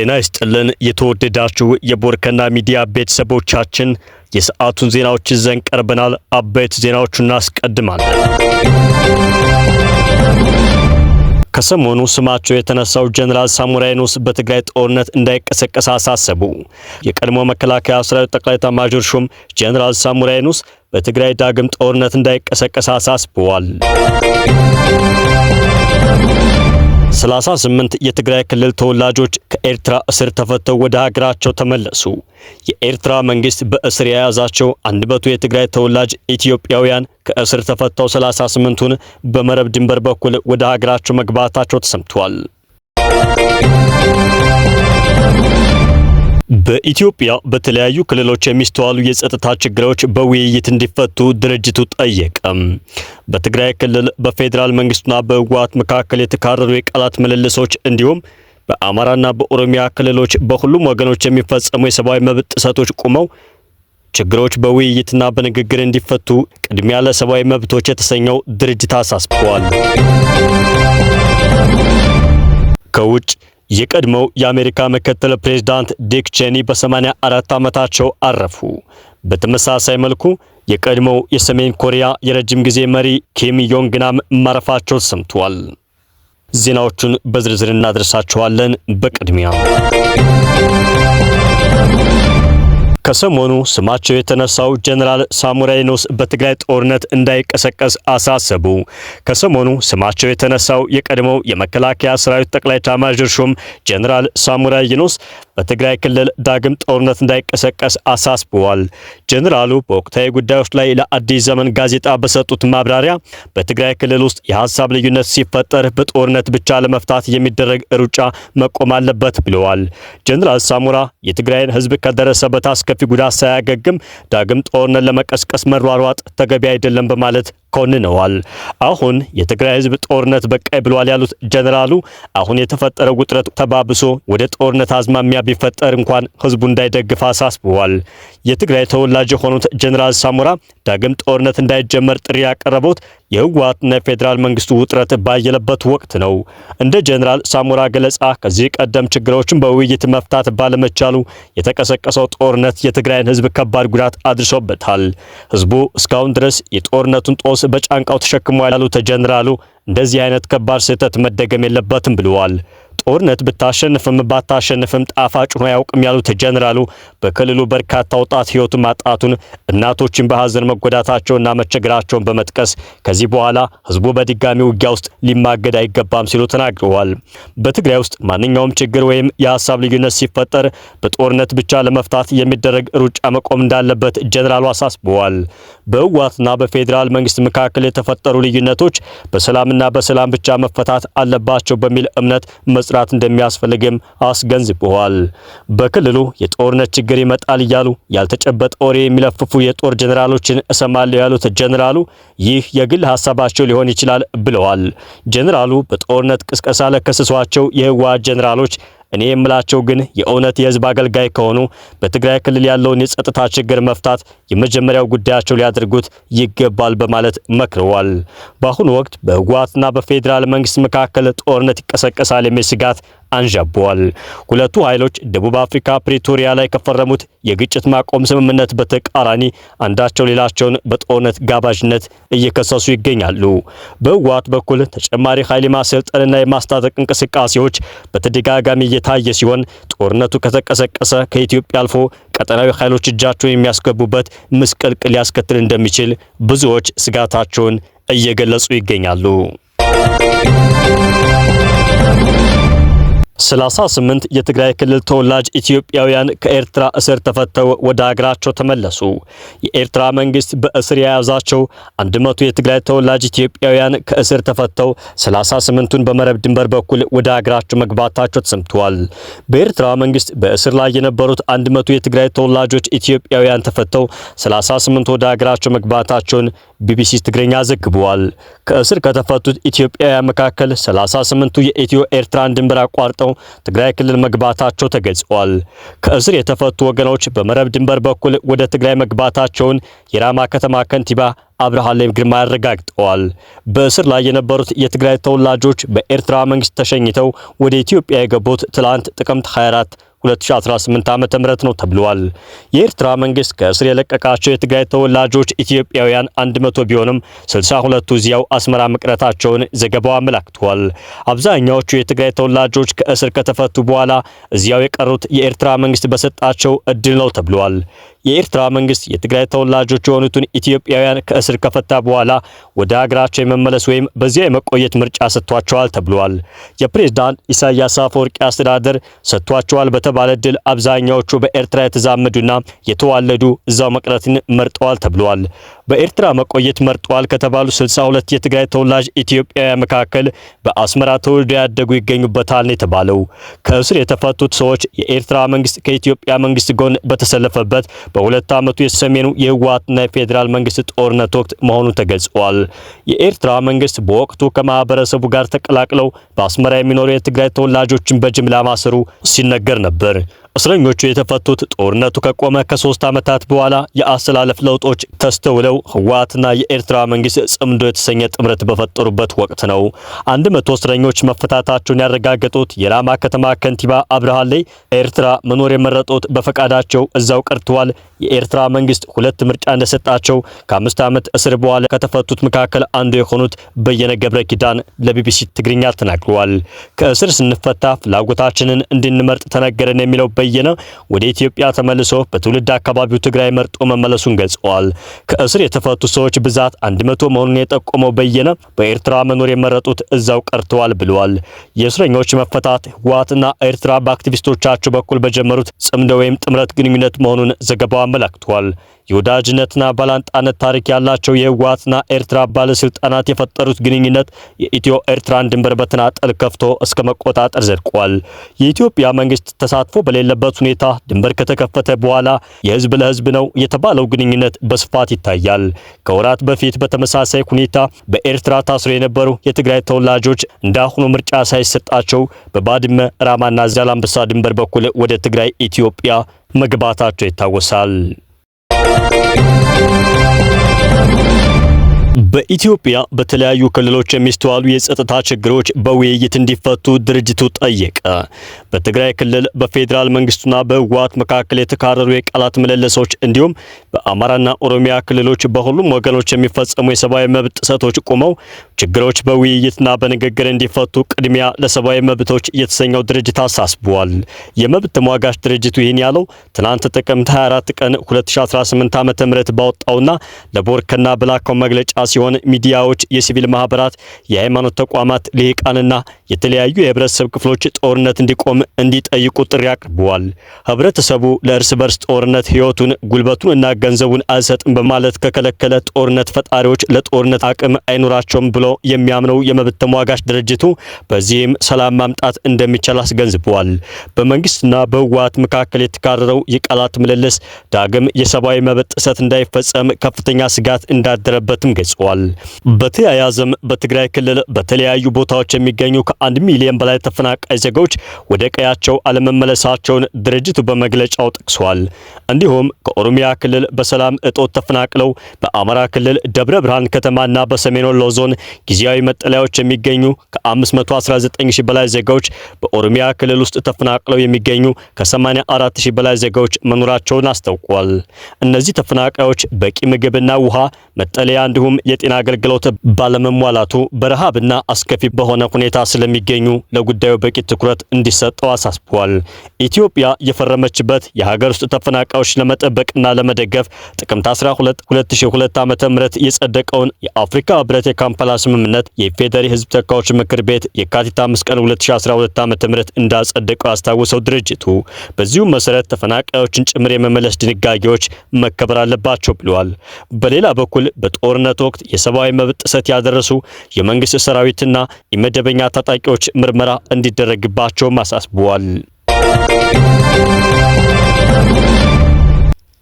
ጤና ይስጥልን የተወደዳችሁ የቦርከና ሚዲያ ቤተሰቦቻችን የሰዓቱን ዜናዎች ይዘን ቀርበናል። አበይት ዜናዎቹን እናስቀድማለን። ከሰሞኑ ስማቸው የተነሳው ጀነራል ሳሞራ የኑስ በትግራይ ጦርነት እንዳይቀሰቀስ አሳሰቡ። የቀድሞ መከላከያ ሰራዊት ጠቅላይ ኤታማዦር ሹም ጀነራል ሳሞራ የኑስ በትግራይ ዳግም ጦርነት እንዳይቀሰቀስ አሳስበዋል። 38 የትግራይ ክልል ተወላጆች ከኤርትራ እስር ተፈተው ወደ ሀገራቸው ተመለሱ። የኤርትራ መንግስት በእስር የያዛቸው 100 የትግራይ ተወላጅ ኢትዮጵያውያን ከእስር ተፈተው 38ቱን በመረብ ድንበር በኩል ወደ ሀገራቸው መግባታቸው ተሰምቷል። በኢትዮጵያ በተለያዩ ክልሎች የሚስተዋሉ የጸጥታ ችግሮች በውይይት እንዲፈቱ ድርጅቱ ጠየቀም። በትግራይ ክልል በፌዴራል መንግስቱና በህወሓት መካከል የተካረሩ የቃላት ምልልሶች እንዲሁም በአማራና በኦሮሚያ ክልሎች በሁሉም ወገኖች የሚፈጸሙ የሰብአዊ መብት ጥሰቶች ቆመው ችግሮች በውይይትና በንግግር እንዲፈቱ ቅድሚያ ለሰብአዊ መብቶች የተሰኘው ድርጅት አሳስቧል። ከውጭ የቀድሞው የአሜሪካ ምክትል ፕሬዝዳንት ዲክ ቼኒ በ84 ዓመታቸው አረፉ። በተመሳሳይ መልኩ የቀድሞው የሰሜን ኮሪያ የረጅም ጊዜ መሪ ኪም ዮንግ ናም ማረፋቸው ተሰምቷል። ዜናዎቹን በዝርዝር እናደርሳችኋለን። በቅድሚያ ከሰሞኑ ስማቸው የተነሳው ጀነራል ሳሞራ የኑስ በትግራይ ጦርነት እንዳይቀሰቀስ አሳሰቡ። ከሰሞኑ ስማቸው የተነሳው የቀድሞው የመከላከያ ሰራዊት ጠቅላይ ኤታማዦር ሹም ጀነራል ሳሞራ የኑስ በትግራይ ክልል ዳግም ጦርነት እንዳይቀሰቀስ አሳስበዋል። ጀነራሉ በወቅታዊ ጉዳዮች ላይ ለአዲስ ዘመን ጋዜጣ በሰጡት ማብራሪያ በትግራይ ክልል ውስጥ የሐሳብ ልዩነት ሲፈጠር በጦርነት ብቻ ለመፍታት የሚደረግ ሩጫ መቆም አለበት ብለዋል። ጀነራል ሳሞራ የትግራይን ሕዝብ ከደረሰበት አስከፊ ጉዳት ሳያገግም ዳግም ጦርነት ለመቀስቀስ መሯሯጥ ተገቢ አይደለም በማለት ኮንነዋል። አሁን የትግራይ ሕዝብ ጦርነት በቃይ ብሏል ያሉት ጀነራሉ አሁን የተፈጠረው ውጥረት ተባብሶ ወደ ጦርነት አዝማሚያ ቢፈጠር እንኳን ሕዝቡ እንዳይደግፍ አሳስበዋል። የትግራይ ተወላጅ የሆኑት ጀነራል ሳሞራ ዳግም ጦርነት እንዳይጀመር ጥሪ ያቀረቡት የህወሓትና የፌዴራል መንግስቱ ውጥረት ባየለበት ወቅት ነው። እንደ ጀነራል ሳሞራ ገለጻ ከዚህ ቀደም ችግሮችን በውይይት መፍታት ባለመቻሉ የተቀሰቀሰው ጦርነት የትግራይን ሕዝብ ከባድ ጉዳት አድርሶበታል። ሕዝቡ እስካሁን ድረስ የጦርነቱን ጦስ በጫንቃው ተሸክሟል ያሉት ጀነራሉ እንደዚህ አይነት ከባድ ስህተት መደገም የለበትም ብለዋል። ጦርነት ብታሸንፍም ባታሸንፍም ጣፋጭ ሆኖ ያውቅም ያሉት ጀነራሉ በክልሉ በርካታ ወጣት ህይወቱን ማጣቱን እናቶችን በሐዘን መጎዳታቸውና መቸገራቸውን በመጥቀስ ከዚህ በኋላ ህዝቡ በድጋሚ ውጊያ ውስጥ ሊማገድ አይገባም ሲሉ ተናግረዋል። በትግራይ ውስጥ ማንኛውም ችግር ወይም የሐሳብ ልዩነት ሲፈጠር በጦርነት ብቻ ለመፍታት የሚደረግ ሩጫ መቆም እንዳለበት ጀነራሉ አሳስበዋል። በህወሓትና በፌዴራል መንግስት መካከል የተፈጠሩ ልዩነቶች በሰላምና በሰላም ብቻ መፈታት አለባቸው በሚል እምነት መስራት እንደሚያስፈልግም አስገንዝበዋል። በክልሉ የጦርነት ችግር ይመጣል እያሉ ያልተጨበጠ ወሬ የሚለፍፉ የጦር ጀነራሎችን እሰማለሁ ያሉት ጀነራሉ ይህ የግል ሐሳባቸው ሊሆን ይችላል ብለዋል። ጀነራሉ በጦርነት ቅስቀሳ ለከሰሷቸው የህወሓት ጀነራሎች እኔ የምላቸው ግን የእውነት የህዝብ አገልጋይ ከሆኑ በትግራይ ክልል ያለውን የጸጥታ ችግር መፍታት የመጀመሪያው ጉዳያቸው ሊያደርጉት ይገባል በማለት መክረዋል። በአሁኑ ወቅት በህወሓትና በፌዴራል መንግስት መካከል ጦርነት ይቀሰቀሳል የሚል ስጋት አንዣቧል። ሁለቱ ኃይሎች ደቡብ አፍሪካ ፕሪቶሪያ ላይ ከፈረሙት የግጭት ማቆም ስምምነት በተቃራኒ አንዳቸው ሌላቸውን በጦርነት ጋባዥነት እየከሰሱ ይገኛሉ። በህወሓት በኩል ተጨማሪ ኃይል ማሰልጠንና የማስታጠቅ እንቅስቃሴዎች በተደጋጋሚ እየታየ ሲሆን ጦርነቱ ከተቀሰቀሰ ከኢትዮጵያ አልፎ ቀጠናዊ ኃይሎች እጃቸውን የሚያስገቡበት ምስቅልቅል ሊያስከትል እንደሚችል ብዙዎች ስጋታቸውን እየገለጹ ይገኛሉ። 38 የትግራይ ክልል ተወላጅ ኢትዮጵያውያን ከኤርትራ እስር ተፈተው ወደ ሀገራቸው ተመለሱ። የኤርትራ መንግስት በእስር የያዛቸው 100 የትግራይ ተወላጅ ኢትዮጵያውያን ከእስር ተፈተው 38ቱን በመረብ ድንበር በኩል ወደ ሀገራቸው መግባታቸው ተሰምቷል። በኤርትራ መንግስት በእስር ላይ የነበሩት 100 የትግራይ ተወላጆች ኢትዮጵያውያን ተፈተው 38 ወደ ሀገራቸው መግባታቸውን ቢቢሲ ትግርኛ ዘግቧል። ከእስር ከተፈቱት ኢትዮጵያውያን መካከል 38ቱ የኢትዮ ኤርትራን ድንበር አቋርጠው ትግራይ ክልል መግባታቸው ተገልጿል። ከእስር የተፈቱ ወገኖች በመረብ ድንበር በኩል ወደ ትግራይ መግባታቸውን የራማ ከተማ ከንቲባ አብርሃሌም ግርማ አረጋግጠዋል። በእስር ላይ የነበሩት የትግራይ ተወላጆች በኤርትራ መንግስት ተሸኝተው ወደ ኢትዮጵያ የገቡት ትላንት ጥቅምት 24 2018 ዓ.ም ነው ተብሏል። የኤርትራ መንግስት ከእስር የለቀቃቸው የትግራይ ተወላጆች ኢትዮጵያውያን 100 ቢሆንም 62ቱ እዚያው አስመራ መቅረታቸውን ዘገባው አመላክቷል። አብዛኛዎቹ የትግራይ ተወላጆች ከእስር ከተፈቱ በኋላ እዚያው የቀሩት የኤርትራ መንግስት በሰጣቸው እድል ነው ተብሏል። የኤርትራ መንግስት የትግራይ ተወላጆች የሆኑትን ኢትዮጵያውያን ከእስር ከፈታ በኋላ ወደ ሀገራቸው የመመለስ ወይም በዚያ የመቆየት ምርጫ ሰጥቷቸዋል ተብሏል። የፕሬዝዳንት ኢሳያስ አፈወርቂ አስተዳደር ሰጥቷቸዋል በተባለ እድል አብዛኛዎቹ በኤርትራ የተዛመዱና የተዋለዱ እዛው መቅረትን መርጠዋል ተብሏል። በኤርትራ መቆየት መርጠዋል ከተባሉ 62 የትግራይ ተወላጅ ኢትዮጵያውያን መካከል በአስመራ ተወልደው ያደጉ ይገኙበታል ነው የተባለው። ከእስር የተፈቱት ሰዎች የኤርትራ መንግስት ከኢትዮጵያ መንግስት ጎን በተሰለፈበት በሁለት ዓመቱ የሰሜኑ የህወሓትና የፌዴራል መንግስት ጦርነት ወቅት መሆኑ ተገልጿል። የኤርትራ መንግስት በወቅቱ ከማህበረሰቡ ጋር ተቀላቅለው በአስመራ የሚኖሩ የትግራይ ተወላጆችን በጅምላ ማሰሩ ሲነገር ነበር። እስረኞቹ የተፈቱት ጦርነቱ ከቆመ ከ3 ዓመታት በኋላ የአስተላለፍ ለውጦች ተስተውለው ህወሓትና የኤርትራ መንግስት ጽምዶ የተሰኘ ጥምረት በፈጠሩበት ወቅት ነው። 100 እስረኞች መፈታታቸውን ያረጋገጡት የራማ ከተማ ከንቲባ አብርሃሌ ኤርትራ መኖር የመረጡት በፈቃዳቸው እዛው ቀርተዋል። የኤርትራ መንግስት ሁለት ምርጫ እንደሰጣቸው ከ5 ዓመት እስር በኋላ ከተፈቱት መካከል አንዱ የሆኑት በየነ ገብረ ኪዳን ለቢቢሲ ትግርኛ ተናግረዋል። ከእስር ስንፈታ ፍላጎታችንን እንድንመርጥ ተነገረን የሚለው በየነ ወደ ኢትዮጵያ ተመልሶ በትውልድ አካባቢው ትግራይ መርጦ መመለሱን ገልጸዋል። ከእስር የተፈቱ ሰዎች ብዛት 100 መሆኑን የጠቆመው በየነ በኤርትራ መኖር የመረጡት እዛው ቀርተዋል ብለዋል። የእስረኞች መፈታት ህወሓትና ኤርትራ በአክቲቪስቶቻቸው በኩል በጀመሩት ጽምዶ ወይም ጥምረት ግንኙነት መሆኑን ዘገባው አመላክቷል። የወዳጅነትና ባላንጣነት ታሪክ ያላቸው የህወሓትና ኤርትራ ባለስልጣናት የፈጠሩት ግንኙነት የኢትዮ ኤርትራን ድንበር በተናጠል ከፍቶ እስከ መቆጣጠር ዘልቋል። የኢትዮጵያ መንግስት ተሳትፎ በሌለበት ሁኔታ ድንበር ከተከፈተ በኋላ የህዝብ ለህዝብ ነው የተባለው ግንኙነት በስፋት ይታያል። ከወራት በፊት በተመሳሳይ ሁኔታ በኤርትራ ታስሮ የነበሩ የትግራይ ተወላጆች እንዳሁኑ ምርጫ ሳይሰጣቸው በባድመ ራማና ዛላምበሳ ድንበር በኩል ወደ ትግራይ ኢትዮጵያ መግባታቸው ይታወሳል። በኢትዮጵያ በተለያዩ ክልሎች የሚስተዋሉ የጸጥታ ችግሮች በውይይት እንዲፈቱ ድርጅቱ ጠየቀ። በትግራይ ክልል በፌዴራል መንግስቱና በህወሓት መካከል የተካረሩ የቃላት ምልልሶች እንዲሁም በአማራና ኦሮሚያ ክልሎች በሁሉም ወገኖች የሚፈጸሙ የሰብአዊ መብት ጥሰቶች ቆመው ችግሮች በውይይትና በንግግር እንዲፈቱ ቅድሚያ ለሰብአዊ መብቶች የተሰኘው ድርጅት አሳስቧል። የመብት ተሟጋች ድርጅቱ ይህን ያለው ትናንት ጥቅምት 24 ቀን 2018 ዓ.ም ባወጣውና ለቦርከና በላከው መግለጫ ሲሆን ሚዲያዎች፣ የሲቪል ማህበራት፣ የሃይማኖት ተቋማት፣ ልሂቃንና የተለያዩ የህብረተሰብ ክፍሎች ጦርነት እንዲቆም እንዲጠይቁ ጥሪ አቅርበዋል። ህብረተሰቡ ለእርስ በርስ ጦርነት ህይወቱን፣ ጉልበቱን እና ገንዘቡን አልሰጥም በማለት ከከለከለ ጦርነት ፈጣሪዎች ለጦርነት አቅም አይኖራቸውም ብሎ የሚያምነው የመብት ተሟጋች ድርጅቱ በዚህም ሰላም ማምጣት እንደሚቻል አስገንዝበዋል። በመንግስትና በህወሓት መካከል የተካረረው የቃላት ምልልስ ዳግም የሰብአዊ መብት ጥሰት እንዳይፈጸም ከፍተኛ ስጋት እንዳደረበትም ገልጸዋል። በተያያዘም በትግራይ ክልል በተለያዩ ቦታዎች የሚገኙ ከ1 ሚሊዮን በላይ ተፈናቃይ ዜጎች ወደ ቀያቸው አለመመለሳቸውን ድርጅቱ በመግለጫው ጠቅሷል። እንዲሁም ከኦሮሚያ ክልል በሰላም እጦት ተፈናቅለው በአማራ ክልል ደብረ ብርሃን ከተማና በሰሜን ወሎ ዞን ጊዜያዊ መጠለያዎች የሚገኙ ከ519 ሺህ በላይ ዜጎች በኦሮሚያ ክልል ውስጥ ተፈናቅለው የሚገኙ ከ84 ሺህ በላይ ዜጎች መኖራቸውን አስታውቋል። እነዚህ ተፈናቃዮች በቂ ምግብና ውሃ፣ መጠለያ እንዲሁም የጤና አገልግሎት ባለመሟላቱ በረሃብና አስከፊ በሆነ ሁኔታ ስለሚገኙ ለጉዳዩ በቂ ትኩረት እንዲሰጠው አሳስቧል። ኢትዮጵያ የፈረመችበት የሀገር ውስጥ ተፈናቃዮች ለመጠበቅና ለመደገፍ ጥቅምት 12 2002 ዓ.ም የጸደቀውን የአፍሪካ ህብረት የካምፓላ ስምምነት የፌዴራል ህዝብ ተወካዮች ምክር ቤት የካቲት 5 ቀን 2012 ዓ.ም እንዳጸደቀው ያስታወሰው ድርጅቱ በዚሁ መሰረት ተፈናቃዮችን ጭምር የመመለስ ድንጋጌዎች መከበር አለባቸው ብለዋል። በሌላ በኩል በጦርነት ወቅት የሰብአዊ መብት ጥሰት ያደረሱ የመንግስት ሰራዊትና የመደበኛ ታጣቂዎች ምርመራ እንዲደረግባቸው አሳስበዋል።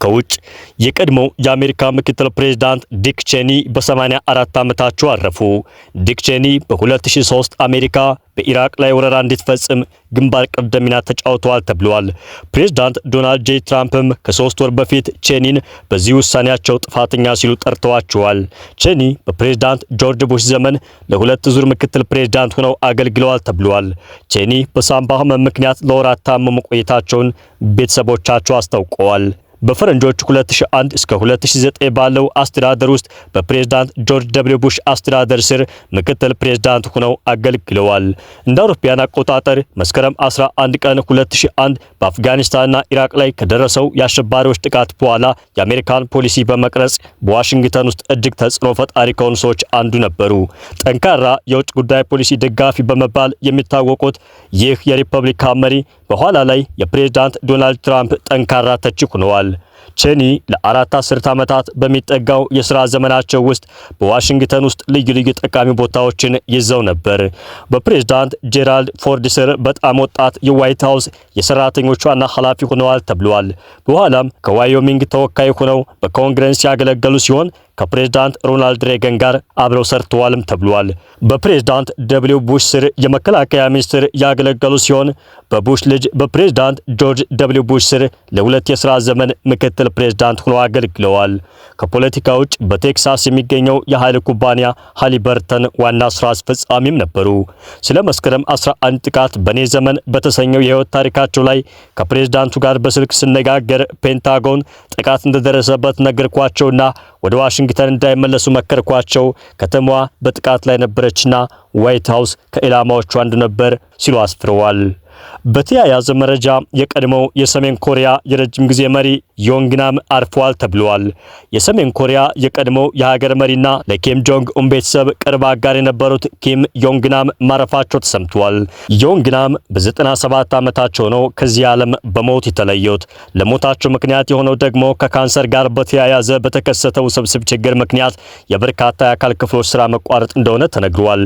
ከውጭ የቀድሞው የአሜሪካ ምክትል ፕሬዝዳንት ዲክ ቼኒ በ84 ዓመታቸው አረፉ። ዲክ ቼኒ በ2003 አሜሪካ በኢራቅ ላይ ወረራ እንድትፈጽም ግንባር ቀደም ሚና ተጫውተዋል ተብሏል። ፕሬዝዳንት ዶናልድ ጄ ትራምፕም ከ3 ወር በፊት ቼኒን በዚህ ውሳኔያቸው ጥፋተኛ ሲሉ ጠርተዋቸዋል። ቼኒ በፕሬዝዳንት ጆርጅ ቡሽ ዘመን ለ2 ዙር ምክትል ፕሬዝዳንት ሆነው አገልግለዋል ተብሏል። ቼኒ በሳምባ ህመም ምክንያት ለወራት ታመው መቆየታቸውን ቤተሰቦቻቸው አስታውቀዋል። በፈረንጆች 2001 እስከ 2009 ባለው አስተዳደር ውስጥ በፕሬዝዳንት ጆርጅ ደብሊው ቡሽ አስተዳደር ስር ምክትል ፕሬዝዳንት ሆነው አገልግለዋል። እንደ አውሮፓውያን አቆጣጠር መስከረም 11 ቀን 2001 በአፍጋኒስታንና ኢራቅ ላይ ከደረሰው የአሸባሪዎች ጥቃት በኋላ የአሜሪካን ፖሊሲ በመቅረጽ በዋሽንግተን ውስጥ እጅግ ተጽዕኖ ፈጣሪ ከሆኑ ሰዎች አንዱ ነበሩ። ጠንካራ የውጭ ጉዳይ ፖሊሲ ደጋፊ በመባል የሚታወቁት ይህ የሪፐብሊካን መሪ በኋላ ላይ የፕሬዝዳንት ዶናልድ ትራምፕ ጠንካራ ተቺ ሆነዋል። ቼኒ ለ4 አስርት ዓመታት በሚጠጋው የሥራ ዘመናቸው ውስጥ በዋሽንግተን ውስጥ ልዩ ልዩ ጠቃሚ ቦታዎችን ይዘው ነበር። በፕሬዝዳንት ጄራልድ ፎርድ ስር በጣም ወጣት የዋይት ሃውስ የሰራተኞች ዋና ኃላፊ ሆነዋል ተብሏል። በኋላም ከዋዮሚንግ ተወካይ ሆነው በኮንግረስ ያገለገሉ ሲሆን ከፕሬዝዳንት ሮናልድ ሬገን ጋር አብረው ሰርተዋልም ተብሏል። በፕሬዝዳንት ደብሊው ቡሽ ስር የመከላከያ ሚኒስትር ያገለገሉ ሲሆን በቡሽ ልጅ በፕሬዝዳንት ጆርጅ ደብሊው ቡሽ ስር ለ2 የሥራ ዘመን ምክትል ፕሬዝዳንት ሆነው አገልግለዋል። ከፖለቲካ ውጭ በቴክሳስ የሚገኘው የኃይል ኩባንያ ሃሊበርተን ዋና ስራ አስፈጻሚም ነበሩ። ስለ መስከረም 11 ጥቃት በኔ ዘመን በተሰኘው የህይወት ታሪካቸው ላይ ከፕሬዝዳንቱ ጋር በስልክ ስነጋገር ፔንታጎን ጥቃት እንደደረሰበት ነገርኳቸውና ወደ ዋሽንግተን እንዳይመለሱ መከርኳቸው። ከተማዋ በጥቃት ላይ ነበረችና ዋይት ሃውስ ከኢላማዎቹ አንዱ ነበር ሲሉ አስፍረዋል። በተያያዘ መረጃ የቀድሞው የሰሜን ኮሪያ የረጅም ጊዜ መሪ ዮንግናም አርፈዋል ተብሏል። የሰሜን ኮሪያ የቀድሞው የሀገር መሪና ለኪም ጆንግ ኡን ቤተሰብ ቅርብ አጋር የነበሩት ኪም ዮንግናም ማረፋቸው ተሰምቷል። ዮንግናም በ97 ዓመታቸው ነው ከዚህ ዓለም በሞት የተለዩት። ለሞታቸው ምክንያት የሆነው ደግሞ ከካንሰር ጋር በተያያዘ በተከሰተው ውስብስብ ችግር ምክንያት የበርካታ የአካል ክፍሎች ስራ መቋረጥ እንደሆነ ተነግሯል።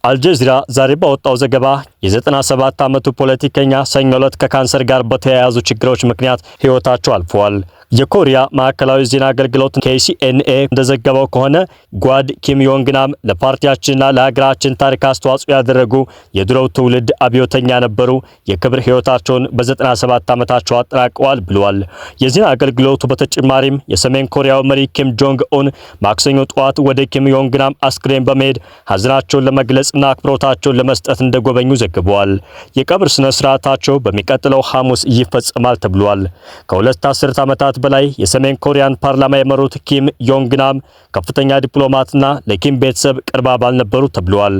አልጀዚራ ዛሬ ባወጣው ዘገባ የ97 ዓመቱ ፖለቲከኛ ሰኞ ዕለት ከካንሰር ጋር በተያያዙ ችግሮች ምክንያት ህይወታቸው አልፈዋል። የኮሪያ ማዕከላዊ ዜና አገልግሎት KCNA እንደዘገበው ከሆነ ጓድ ኪም ዮንግናም ለፓርቲያችንና ለሀገራችን ታሪክ አስተዋጽኦ ያደረጉ የድሮው ትውልድ አብዮተኛ ነበሩ። የክብር ህይወታቸውን በ97 ዓመታቸው አጠናቀዋል ብሏል። የዜና አገልግሎቱ በተጨማሪም የሰሜን ኮሪያው መሪ ኪም ጆንግ ኡን ማክሰኞ ጠዋት ወደ ኪም ዮንግናም አስክሬን በመሄድ ሀዘናቸውን ለመግለጽና አክብሮታቸውን ለመስጠት እንደጎበኙ ዘግበዋል። የቀብር ስነ ስርዓታቸው በሚቀጥለው ሐሙስ ይፈጸማል ተብሏል። ከሁለት አስርት ዓመታት በላይ የሰሜን ኮሪያን ፓርላማ የመሩት ኪም ዮንግናም ከፍተኛ ዲፕሎማትና ለኪም ቤተሰብ ቅርብ አባል ነበሩ ተብሏል።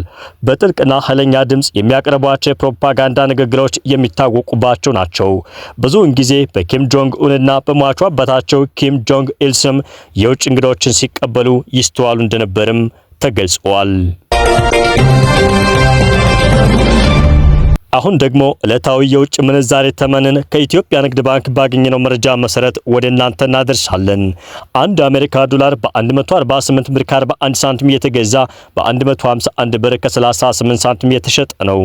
በጥልቅና ኃይለኛ ድምጽ የሚያቀርቧቸው የፕሮፓጋንዳ ንግግሮች የሚታወቁባቸው ናቸው። ብዙውን ጊዜ በኪም ጆንግ ኡንና በሟቹ አባታቸው ኪም ጆንግ ኢል ስም የውጭ እንግዶችን ሲቀበሉ ይስተዋሉ እንደነበርም ተገልጿል። አሁን ደግሞ ዕለታዊ የውጭ ምንዛሬ ተመንን ከኢትዮጵያ ንግድ ባንክ ባገኘነው መረጃ መሰረት ወደ እናንተ እናደርሳለን። አንድ አሜሪካ ዶላር በ148 ብር ከ41 ሳንቲም የተገዛ በ151 ብር ከ38 ሳንቲም የተሸጠ ነው።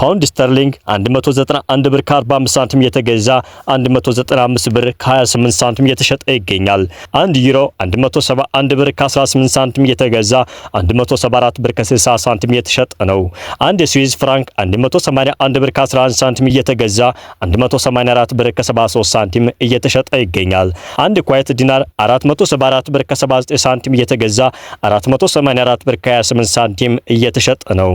ፓውንድ ስተርሊንግ 191 ብር ከ45 ሳንቲም የተገዛ 195 ብር ከ28 ሳንቲም የተሸጠ ይገኛል። አንድ ዩሮ 171 ብር ከ18 ሳንቲም የተገዛ 174 ብር ከ60 ሳንቲም የተሸጠ ነው። አንድ የስዊዝ ፍራንክ 181 ብር ከ11 ሳንቲም እየተገዛ 184 ብር ከ73 ሳንቲም እየተሸጠ ይገኛል። አንድ ኩዌት ዲናር 474 ብር ከ79 ሳንቲም እየተገዛ 484 ብር ከ28 ሳንቲም እየተሸጠ ነው።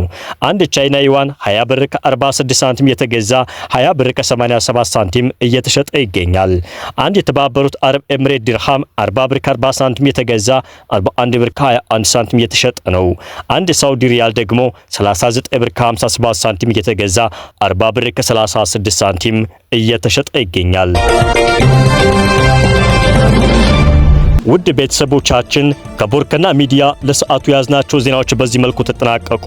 አንድ ቻይና ዩዋን 20 ብር ከ46 ሳንቲም እየተገዛ 20 ብር ከ87 ሳንቲም እየተሸጠ ይገኛል። አንድ የተባበሩት አረብ ኤምሬት ዲርሃም 40 ብር ከ40 ሳንቲም እየተገዛ 41 ብር ከ21 ሳንቲም እየተሸጠ ነው። አንድ ሳውዲ ሪያል ደግሞ 39 ብር ከ57 ሳንቲም እየተገዛ 40 ብር ከ36 ሳንቲም እየተሸጠ ይገኛል። ውድ ቤተሰቦቻችን ከቦርከና ሚዲያ ለሰዓቱ ያዝናቸው ዜናዎች በዚህ መልኩ ተጠናቀቁ።